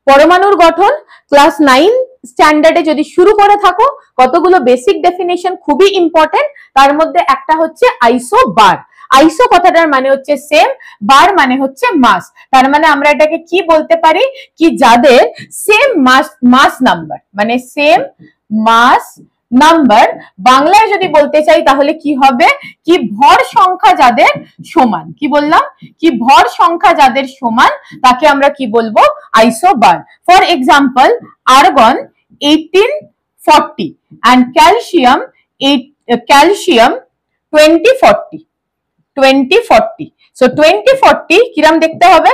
পরমাণুর গঠন ক্লাস 9 স্ট্যান্ডার্ডে যদি শুরু করে থাকো, কতগুলো বেসিক ডেফিনেশন খুবই ইম্পর্টেন্ট। তার মধ্যে একটা হচ্ছে আইসো বার। আইসো কথাটার মানে হচ্ছে সেম, বার মানে হচ্ছে মাস। তার মানে আমরা এটাকে কি বলতে পারি, কি যাদের সেম মাস নাম্বার, মানে সেম মাস নাম্বার, বাংলায় যদি বলতে চাই তাহলে কি হবে, কি ভর সংখ্যা যাদের সমান। কি বললাম, কি ভর সংখ্যা যাদের সমান তাকে আমরা কি বলবো, isobar. For example, argon 1840 and calcium 2040। So 2040 কিরম দেখতে হবে,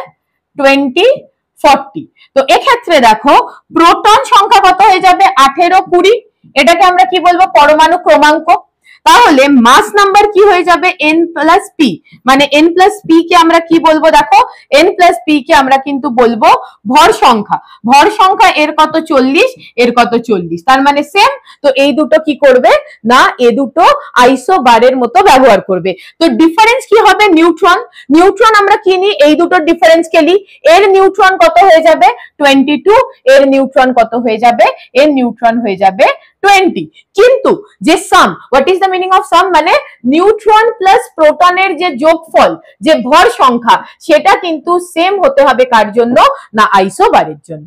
2040। তো এক্ষেত্রে দেখো প্রোটন সংখ্যা কত হয়ে যাবে, 18 20। এটাকে আমরা কি বলবো, পরমাণু ক্রমাঙ্ক। তাহলে মাস নাম্বার কি হয়ে যাবে, n প্লাস পি। মানে n প্লাস পি কে আমরা কি বলবো, দেখো n প্লাস পি কে আমরা কিন্তু বলবো ভর সংখ্যা। ভর সংখ্যা এর কত 40, এর কত 40, তার মানে সেম। তো এই দুটো কি করবে না, এ দুটো আইসোবারের মতো ব্যবহার করবে। তো ডিফারেন্স কি হবে, নিউট্রন। নিউট্রন আমরা কি নিই, এই দুটোর ডিফারেন্স কে নিই। এর নিউট্রন কত হয়ে যাবে 22, এর নিউট্রন কত হয়ে যাবে, এর নিউট্রন হয়ে যাবে 20। কিন্তু যে sum, what is the meaning of sum, মানে নিউট্রন প্লাস প্রোটনের যে যোগফল, যে ভর সংখ্যা, সেটা কিন্তু সেম হতে হবে কার জন্য, না আইসোবারের জন্য।